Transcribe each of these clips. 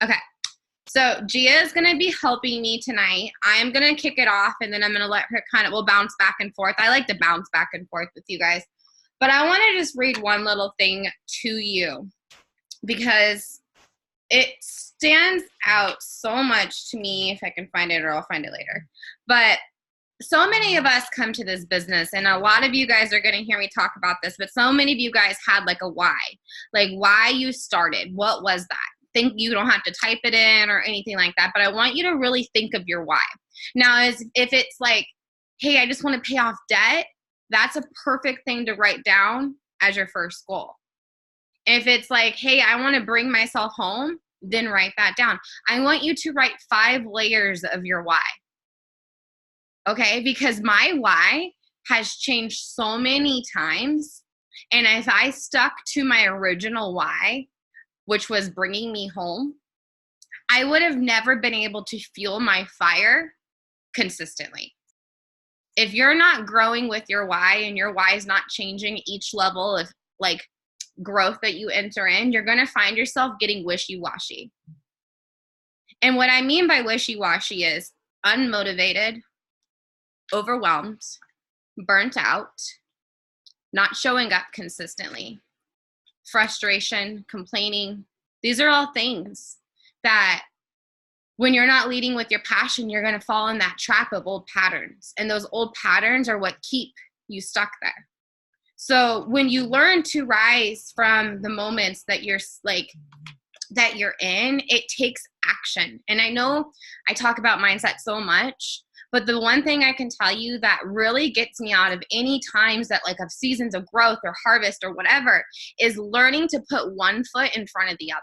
Okay. So Gia is going to be helping me tonight. I'm going to kick it off and then I'm going to let her we'll bounce back and forth. I like to bounce back and forth with you guys. But I want to just read one little thing to you because it stands out so much to me. If I can find it, or I'll find it later. But so many of us come to this business, and a lot of you guys are going to hear me talk about this, but so many of you guys had like a why, like why you started. What was that? Think you don't have to type it in or anything like that, but I want you to really think of your why. Now, if it's like, hey, I just want to pay off debt, that's a perfect thing to write down as your first goal. If it's like, hey, I want to bring myself home, then write that down. I want you to write 5 layers of your why. Okay, because my why has changed so many times, and if I stuck to my original why, which was bringing me home, I would have never been able to fuel my fire consistently. If you're not growing with your why and your why is not changing each level of like growth that you enter in, you're going to find yourself getting wishy-washy. And what I mean by wishy-washy is unmotivated, overwhelmed, burnt out, not showing up consistently, frustration, complaining. These are all things that when you're not leading with your passion, you're going to fall in that trap of old patterns. And those old patterns are what keep you stuck there. So when you learn to rise from the moments that you're in, it takes action. And I know I talk about mindset so much, but the one thing I can tell you that really gets me out of any times that like of seasons of growth or harvest or whatever is learning to put one foot in front of the other.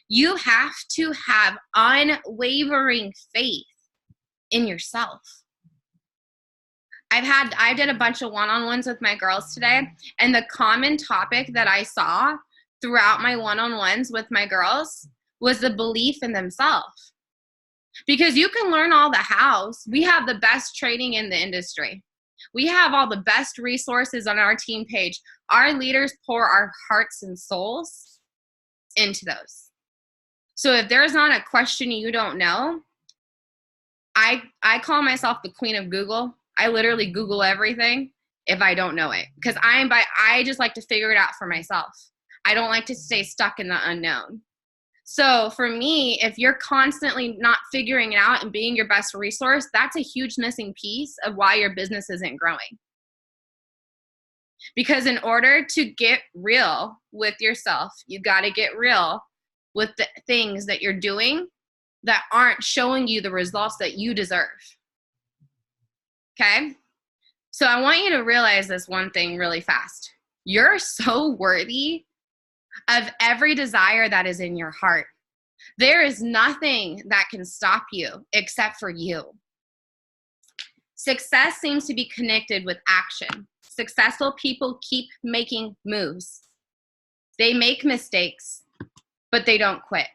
You have to have unwavering faith in yourself. I did a bunch of one-on-ones with my girls today, and the common topic that I saw throughout my one-on-ones with my girls was the belief in themselves. Because you can learn all the hows. We have the best training in the industry. We have all the best resources on our team page. Our leaders pour our hearts and souls into those. So if there's not a question you don't know, I call myself the queen of Google. I literally Google everything if I don't know it, because I just like to figure it out for myself. I don't like to stay stuck in the unknown. So for me, if you're constantly not figuring it out and being your best resource, that's a huge missing piece of why your business isn't growing. Because in order to get real with yourself, you got to get real with the things that you're doing that aren't showing you the results that you deserve. Okay? So I want you to realize this one thing really fast. You're so worthy of every desire that is in your heart. There is nothing that can stop you except for you. Success seems to be connected with action. Successful people keep making moves. They make mistakes, but they don't quit.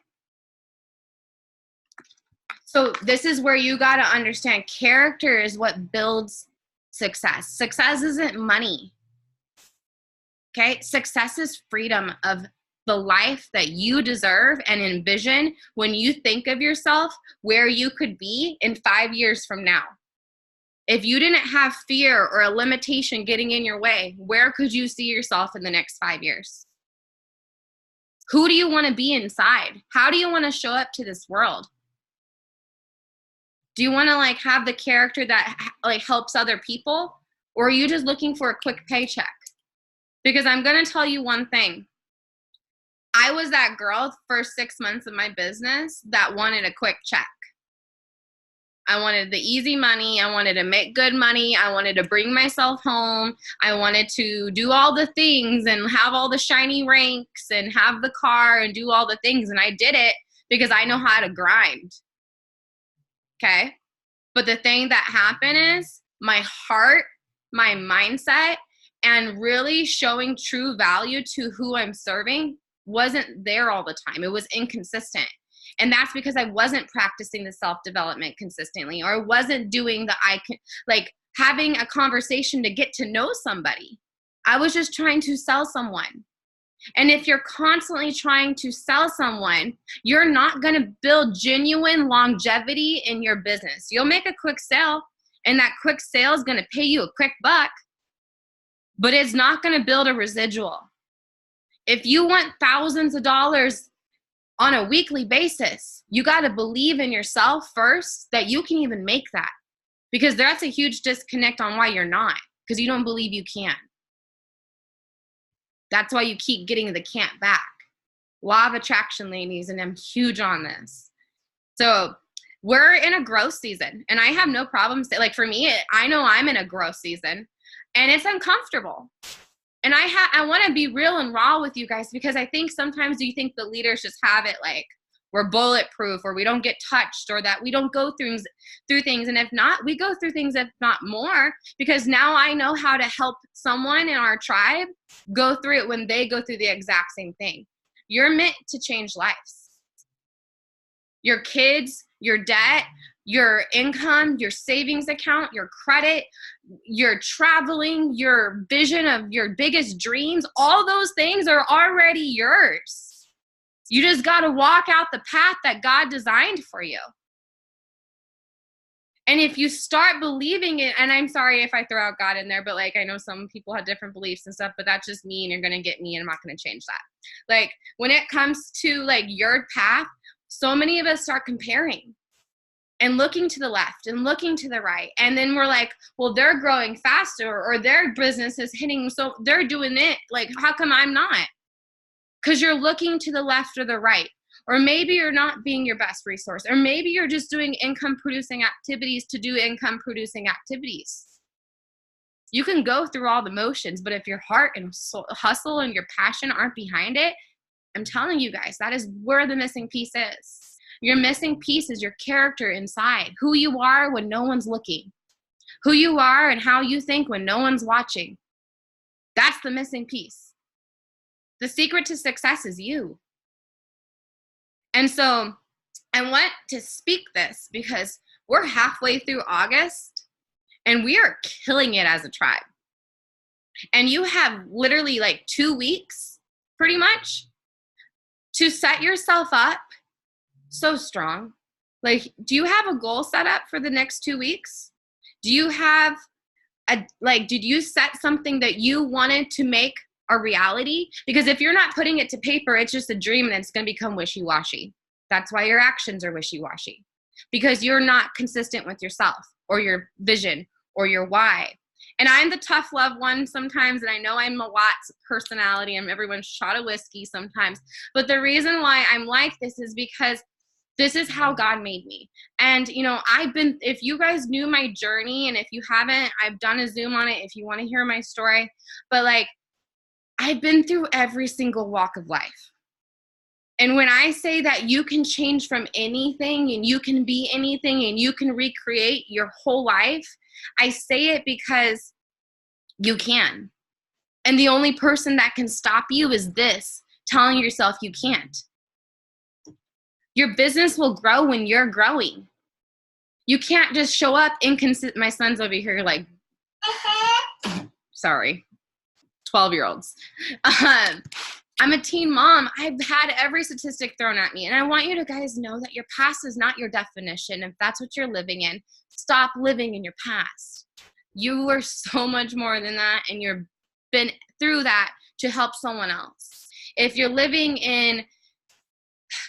So this is where you got to understand character is what builds success. Success isn't money. Okay? Success is freedom of the life that you deserve and envision when you think of yourself where you could be in 5 years from now. If you didn't have fear or a limitation getting in your way, where could you see yourself in the next 5 years? Who do you want to be inside? How do you want to show up to this world? Do you want to like have the character that like helps other people, or are you just looking for a quick paycheck? Because I'm going to tell you one thing. I was that girl the first 6 months of my business that wanted a quick check. I wanted the easy money. I wanted to make good money. I wanted to bring myself home. I wanted to do all the things and have all the shiny ranks and have the car and do all the things. And I did it because I know how to grind. Okay? But the thing that happened is my heart, my mindset, and really showing true value to who I'm serving wasn't there all the time. It was inconsistent. And that's because I wasn't practicing the self-development consistently, or wasn't doing having a conversation to get to know somebody. I was just trying to sell someone. And if you're constantly trying to sell someone, you're not going to build genuine longevity in your business. You'll make a quick sale, and that quick sale is going to pay you a quick buck, but it's not going to build a residual. If you want thousands of dollars on a weekly basis, you got to believe in yourself first that you can even make that, because that's a huge disconnect on why you're not, because you don't believe you can. That's why you keep getting the can't back. Law of attraction, ladies, and I'm huge on this. So we're in a growth season, and I have no problem saying, like, for me, I know I'm in a growth season, and it's uncomfortable. And I want to be real and raw with you guys, because I think sometimes you think the leaders just have it like we're bulletproof, or we don't get touched, or that we don't go through things. And if not, we go through things, if not more, because now I know how to help someone in our tribe go through it when they go through the exact same thing. You're meant to change lives. Your kids, your debt, your income, your savings account, your credit, your traveling, your vision of your biggest dreams, all those things are already yours. You just got to walk out the path that God designed for you. And if you start believing it, and I'm sorry if I throw out God in there, but like, I know some people have different beliefs and stuff, but that's just me, and you're going to get me, and I'm not going to change that. Like, when it comes to like your path, so many of us start comparing and looking to the left and looking to the right. And then we're like, well, they're growing faster, or their business is hitting, so they're doing it. Like, how come I'm not? Because you're looking to the left or the right. Or maybe you're not being your best resource. Or maybe you're just doing income-producing activities to do income-producing activities. You can go through all the motions, but if your heart and hustle and your passion aren't behind it, I'm telling you guys, that is where the missing piece is. Your missing piece is your character inside. Who you are when no one's looking. Who you are and how you think when no one's watching. That's the missing piece. The secret to success is you. And so I want to speak this because we're halfway through August and we are killing it as a tribe. And you have literally like 2 weeks, pretty much, to set yourself up so strong. Like, do you have a goal set up for the next 2 weeks? Do you have did you set something that you wanted to make a reality? Because if you're not putting it to paper, it's just a dream, and it's going to become wishy-washy. That's why your actions are wishy-washy, because you're not consistent with yourself or your vision or your why. And I'm the tough love one sometimes, and I know I'm a Watts personality. I'm everyone's shot of whiskey sometimes. But the reason why I'm like this is because this is how God made me. And, you know, if you guys knew my journey, and if you haven't, I've done a Zoom on it if you want to hear my story. But like, I've been through every single walk of life. And when I say that you can change from anything, and you can be anything, and you can recreate your whole life, I say it because you can. And the only person that can stop you is this, telling yourself you can't. Your business will grow when you're growing. You can't just show up inconsistent. My son's over here like, sorry, 12-year-olds. I'm a teen mom. I've had every statistic thrown at me. And I want you to guys know that your past is not your definition. If that's what you're living in, stop living in your past. You are so much more than that, and you've been through that to help someone else. If you're living in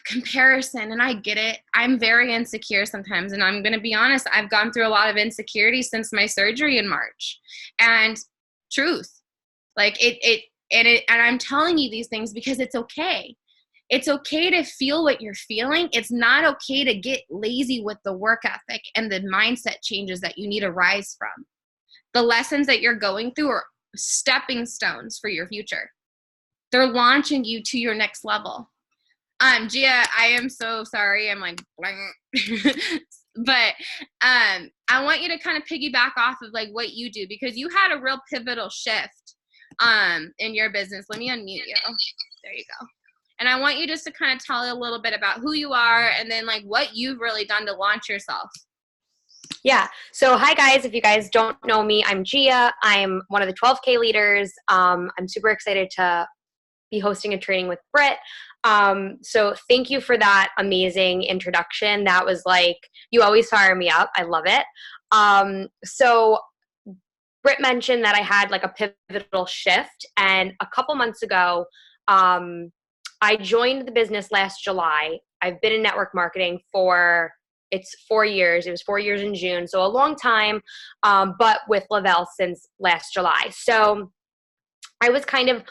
comparison, and I get it, I'm very insecure sometimes, and I'm going to be honest, I've gone through a lot of insecurity since my surgery in March. And truth, like and I'm telling you these things because it's okay. It's okay to feel what you're feeling. It's not okay to get lazy with the work ethic and the mindset changes that you need to rise from. The lessons that you're going through are stepping stones for your future. They're launching you to your next level. Gia, I am so sorry. I'm like, but I want you to kind of piggyback off of like what you do, because you had a real pivotal shift in your business. Let me unmute you. There you go. And I want you just to kind of tell a little bit about who you are, and then like what you've really done to launch yourself. Yeah. So hi guys, if you guys don't know me, I'm Gia. I'm one of the 12K leaders. I'm super excited to be hosting a training with Britt. So thank you for that amazing introduction. That was like, you always fire me up. I love it. So Britt mentioned that I had like a pivotal shift, and a couple months ago, I joined the business last July. I've been in network marketing for it's 4 years. It was 4 years in June, so a long time, but with Lavelle since last July. So I was kind of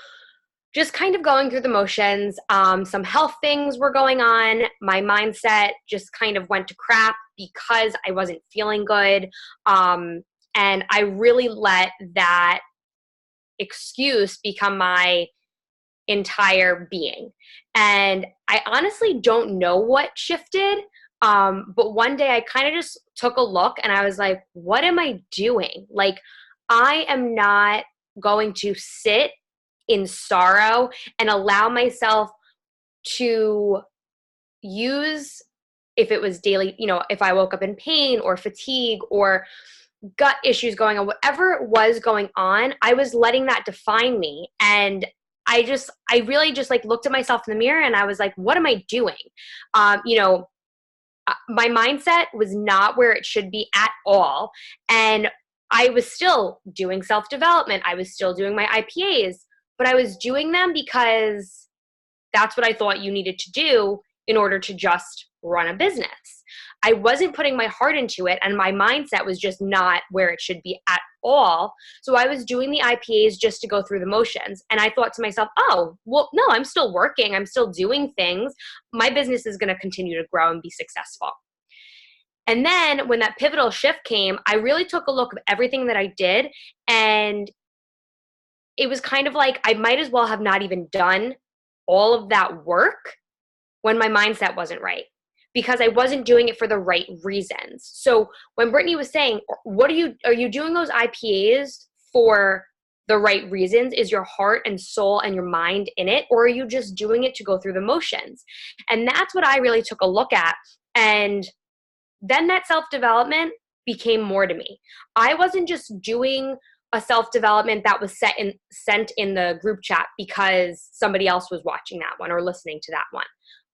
going through the motions. Some health things were going on. My mindset just kind of went to crap because I wasn't feeling good. And I really let that excuse become my entire being. And I honestly don't know what shifted. But one day I kind of just took a look and I was like, what am I doing? Like, I am not going to sit in sorrow and allow myself to use, if it was daily, if I woke up in pain or fatigue or gut issues going on, whatever it was going on, I was letting that define me. And I really just like looked at myself in the mirror and I was like, what am I doing? My mindset was not where it should be at all. And I was still doing self-development. I was still doing my IPAs, but I was doing them because that's what I thought you needed to do in order to just run a business. I wasn't putting my heart into it, and my mindset was just not where it should be at all. So I was doing the IPAs just to go through the motions. And I thought to myself, oh, well, no, I'm still working. I'm still doing things. My business is going to continue to grow and be successful. And then when that pivotal shift came, I really took a look at everything that I did. And it was kind of like I might as well have not even done all of that work when my mindset wasn't right, because I wasn't doing it for the right reasons. So when Brittany was saying, are you doing those IPAs for the right reasons? Is your heart and soul and your mind in it? Or are you just doing it to go through the motions? And that's what I really took a look at. And then that self-development became more to me. I wasn't just doing a self-development that was sent in the group chat because somebody else was watching that one or listening to that one.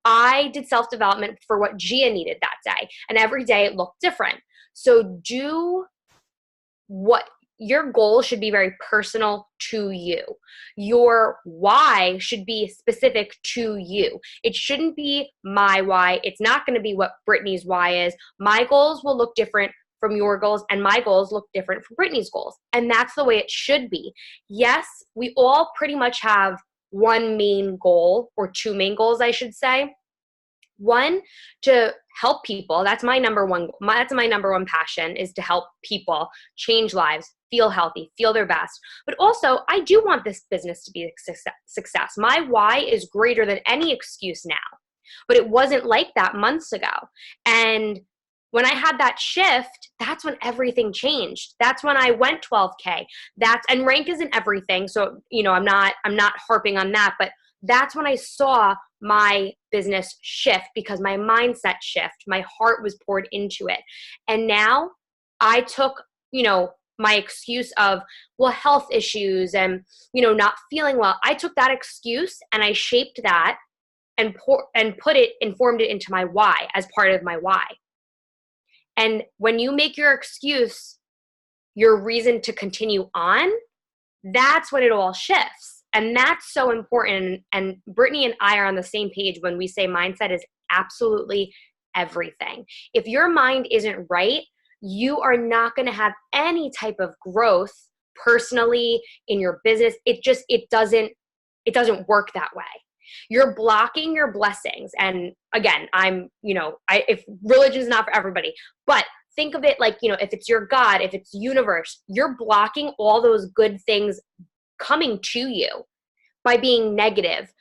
I did self-development for what Gia needed that day. And every day it looked different. So your goal should be very personal to you. Your why should be specific to you. It shouldn't be my why. It's not going to be what Brittany's why is. My goals will look different from your goals, and my goals look different from Brittany's goals. And that's the way it should be. Yes, we all pretty much have one main goal, or two main goals, I should say. One, to help people. That's my number one. That's my number one passion, is to help people change lives, feel healthy, feel their best. But also, I do want this business to be a success. My why is greater than any excuse now. But it wasn't like that months ago. And when I had that shift, that's when everything changed. That's when I went 12K. And rank isn't everything. So, I'm not harping on that, but that's when I saw my business shift, because my mindset shift, my heart was poured into it. And now I took, my excuse of, health issues and, not feeling well. I took that excuse and I shaped that and formed it into my why, as part of my why. And when you make your excuse your reason to continue on, that's when it all shifts. And that's so important. And Brittany and I are on the same page when we say mindset is absolutely everything. If your mind isn't right, you are not going to have any type of growth personally in your business. It doesn't work that way. You're blocking your blessings. And again, if religion's not for everybody, but think of it like, if it's your God, if it's universe, you're blocking all those good things coming to you by being negative,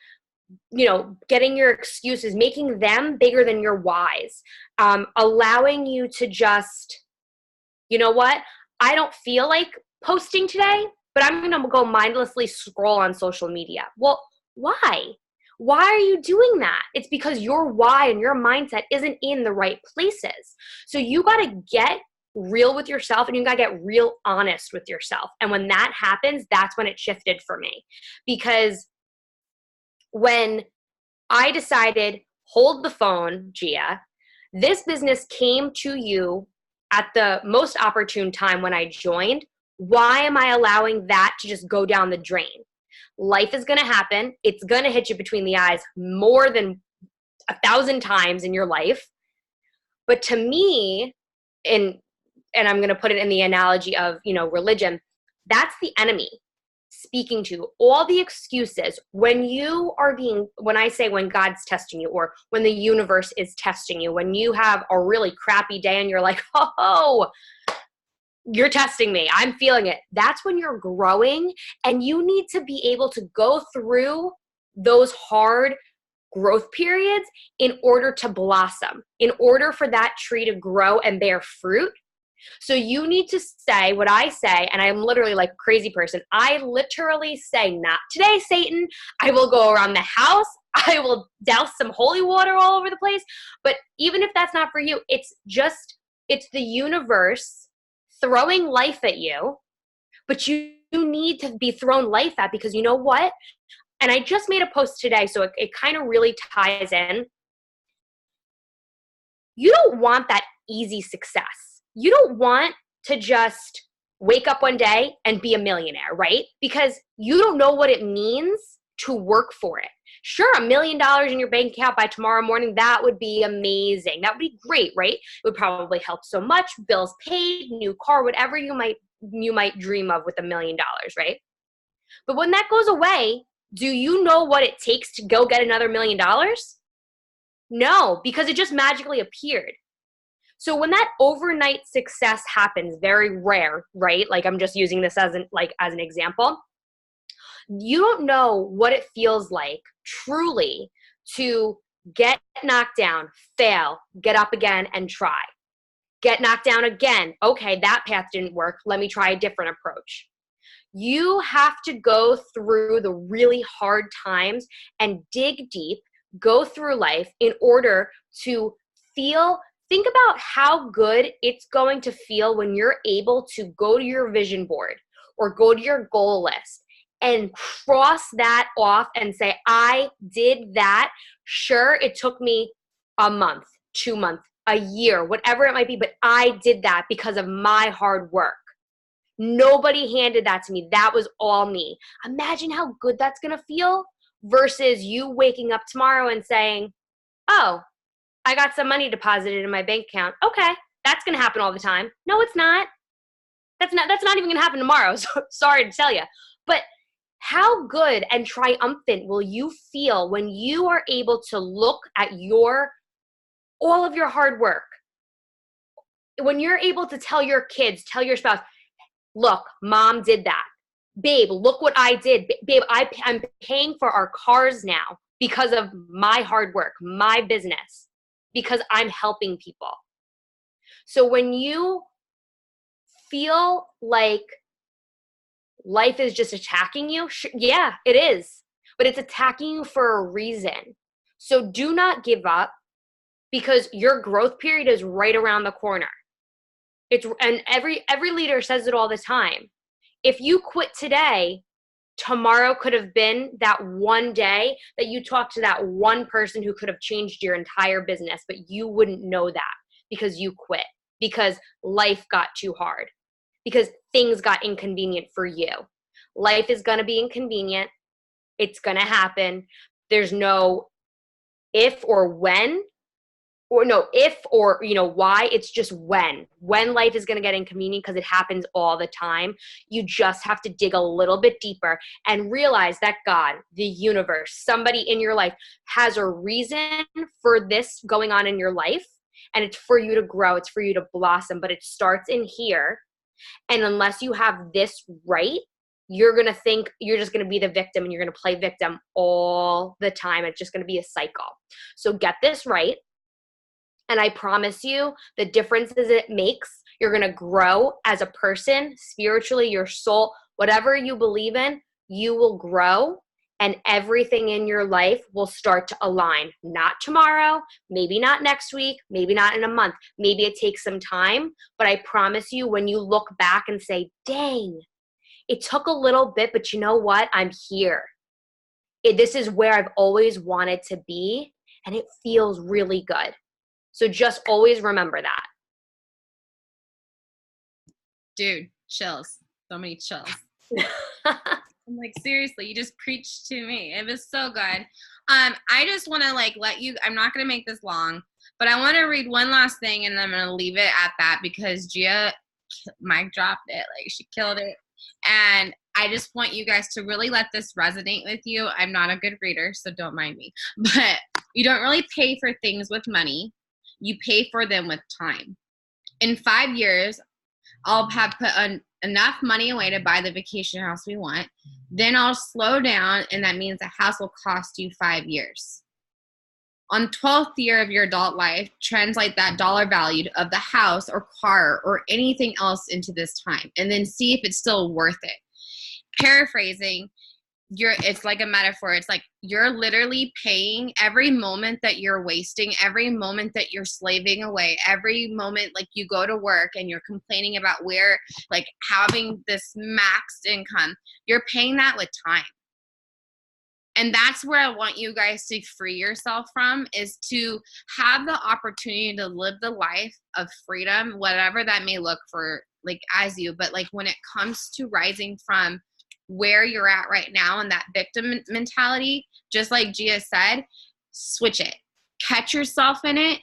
getting your excuses, making them bigger than your whys, allowing you to just, I don't feel like posting today, but I'm going to go mindlessly scroll on social media. Well, why? Why are you doing that? It's because your why and your mindset isn't in the right places. So you got to get real with yourself, and you got to get real honest with yourself. And when that happens, that's when it shifted for me, because when I decided, hold the phone, Gia, this business came to you at the most opportune time when I joined. Why am I allowing that to just go down the drain? Life is going to happen. It's going to hit you between the eyes more than 1,000 times in your life. But to me, and I'm going to put it in the analogy of, religion, that's the enemy speaking to all the excuses when I say when God's testing you, or when the universe is testing you, when you have a really crappy day and you're like, oh, you're testing me, I'm feeling it. That's when you're growing, and you need to be able to go through those hard growth periods in order to blossom, in order for that tree to grow and bear fruit. So you need to say what I say, and I'm literally like a crazy person. I literally say, not today, Satan. I will go around the house. I will douse some holy water all over the place. But even if that's not for you, it's the universe throwing life at you, but you need to be thrown life at, because you know what? And I just made a post today, so it kind of really ties in. You don't want that easy success. You don't want to just wake up one day and be a millionaire, right? Because you don't know what it means to work for it. Sure, $1 million in your bank account by tomorrow morning, that would be amazing. That would be great, right? It would probably help so much, bills paid, new car, whatever you might dream of with $1 million, right? But when that goes away, do you know what it takes to go get another $1 million? No, because it just magically appeared. So when that overnight success happens, very rare, right? Like, I'm just using this as an example. You don't know what it feels like truly to get knocked down, fail, get up again and try. Get knocked down again. Okay, that path didn't work. Let me try a different approach. You have to go through the really hard times and dig deep, go through life in order to think about how good it's going to feel when you're able to go to your vision board or go to your goal list and cross that off and say, I did that. Sure, it took me a month, 2 months, a year, whatever it might be, but I did that because of my hard work. Nobody handed that to me. That was all me. Imagine how good that's going to feel versus you waking up tomorrow and saying, oh, I got some money deposited in my bank account. Okay, that's going to happen all the time. No, it's not. That's not even going to happen tomorrow. So sorry to tell you. But how good and triumphant will you feel when you are able to look at all of your hard work? When you're able to tell your kids, tell your spouse, look, mom did that. Babe, look what I did. Babe, I'm paying for our cars now because of my hard work, my business, because I'm helping people. So when you feel like life is just attacking you, yeah, it is. But it's attacking you for a reason. So do not give up, because your growth period is right around the corner. And every leader says it all the time. If you quit today, tomorrow could have been that one day that you talked to that one person who could have changed your entire business, but you wouldn't know that because you quit, because life got too hard, because things got inconvenient for you. Life is going to be inconvenient. It's going to happen. There's no if or when, or no if or why. It's just when life is going to get inconvenient, because it happens all the time. You just have to dig a little bit deeper and realize that God, the universe, somebody in your life has a reason for this going on in your life, and it's for you to grow, it's for you to blossom, but it starts in here. And unless you have this right, you're going to think you're just going to be the victim, and you're going to play victim all the time. It's just going to be a cycle. So get this right. And I promise you, the differences it makes, you're going to grow as a person, spiritually, your soul, whatever you believe in, you will grow, and everything in your life will start to align. Not tomorrow, maybe not next week, maybe not in a month. Maybe it takes some time, but I promise you, when you look back and say, dang, it took a little bit, but you know what? I'm here. this is where I've always wanted to be, and it feels really good. So just always remember that. Dude, chills. So many chills. I'm like, seriously, you just preached to me. It was so good. I just want to like let you, I'm not going to make this long, but I want to read one last thing and then I'm going to leave it at that because Gia mic dropped it. Like she killed it. And I just want you guys to really let this resonate with you. I'm not a good reader, so don't mind me. But you don't really pay for things with money. You pay for them with time. In 5 years, I'll have put enough money away to buy the vacation house we want. Then I'll slow down, and that means the house will cost you 5 years. On 12th year of your adult life, translate that dollar value of the house or car or anything else into this time, and then see if it's still worth it. Paraphrasing, it's like a metaphor. It's like you're literally paying every moment that you're wasting, every moment that you're slaving away, every moment like you go to work and you're complaining about where like having this maxed income, you're paying that with time. And that's where I want you guys to free yourself from, is to have the opportunity to live the life of freedom, whatever that may look for like as you, but like when it comes to rising from where you're at right now and that victim mentality, just like Gia said, switch it, catch yourself in it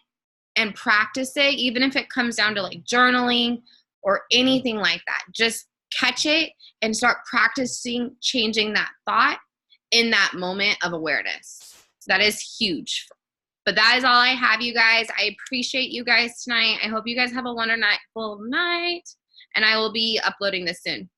and practice it. Even if it comes down to like journaling or anything like that, just catch it and start practicing changing that thought in that moment of awareness. That is huge. But that is all I have, you guys. I appreciate you guys tonight. I hope you guys have a wonderful night, and I will be uploading this soon.